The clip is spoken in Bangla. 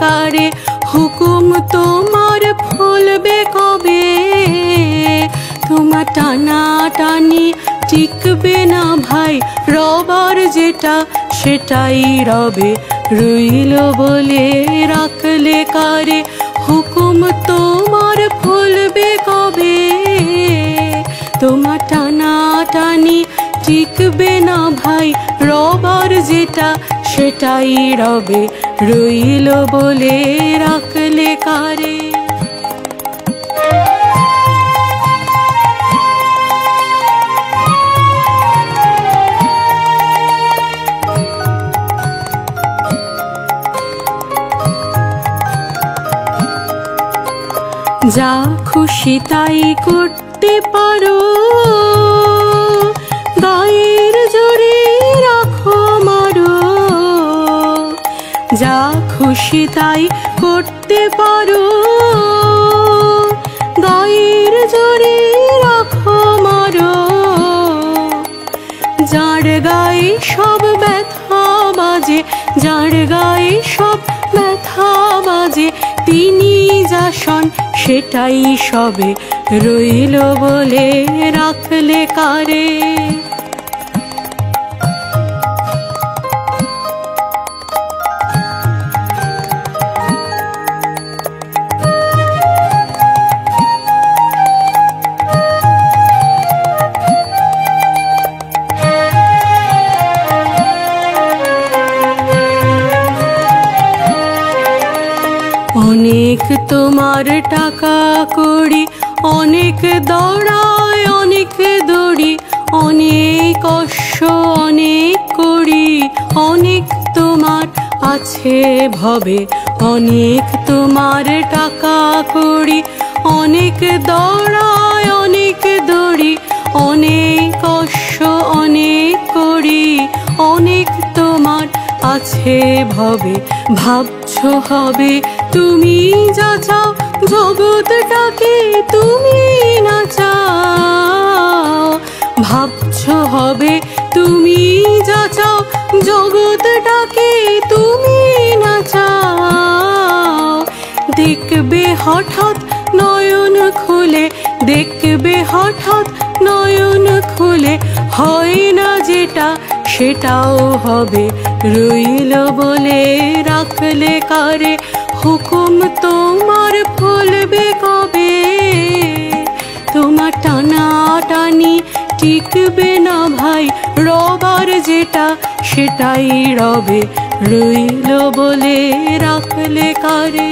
কারে হুকুম তোমার ফলবে কবে তোমার টানা টানি টিকবে না ভাই রবার যেটা সেটাই রবে রইল বলে রাখলে কারে হুকুম তোমার ফলবে কবে তোমার টানা টানি টিকবে না ভাই রবার যেটা সেটাই রবে রইল বলে রাখলে কারে যা খুশি তাই করতে পারো গায়ের জোরে রাখো মারো যা খুশি তাই করতে পারো গায়ের জোরে রাখো মারো যার গায়ে সব ব্যথা বাজে যার গায়ে সব ব্যথা বাজে তিনি যা শোন সেটাই সবে রইল বলে রাখলে কারে অনেক তোমার টাকা কড়ি অনেক দৌড়ায় অনেক দড়ি অনেক অশ্ব অনেক কড়ি অনেক তোমার আছে ভবে অনেক তোমার টাকা কড়ি অনেক দৌড়ায় অনেক দড়ি অনেক অশ্ব অনেক কড়ি অনেক তোমার আছে ভবে ভাবছো হবে তুমি যা চাও জগৎটাকে তুমি না চাও ভাবছো হবে তুমি যা চাও জগৎটাকে তুমি না চাও দেখবে হঠাৎ নয়ন খুলে দেখবে হঠাৎ নয়ন খুলে হয় না যেটা সেটাও হবে রইল বলে রাখলে কারে হুকুম তোমার ফলবে কবে তোমার টানা টানি টিকবে না ভাই রবার যেটা সেটাই রবে রইল বলে রাখলে কারে।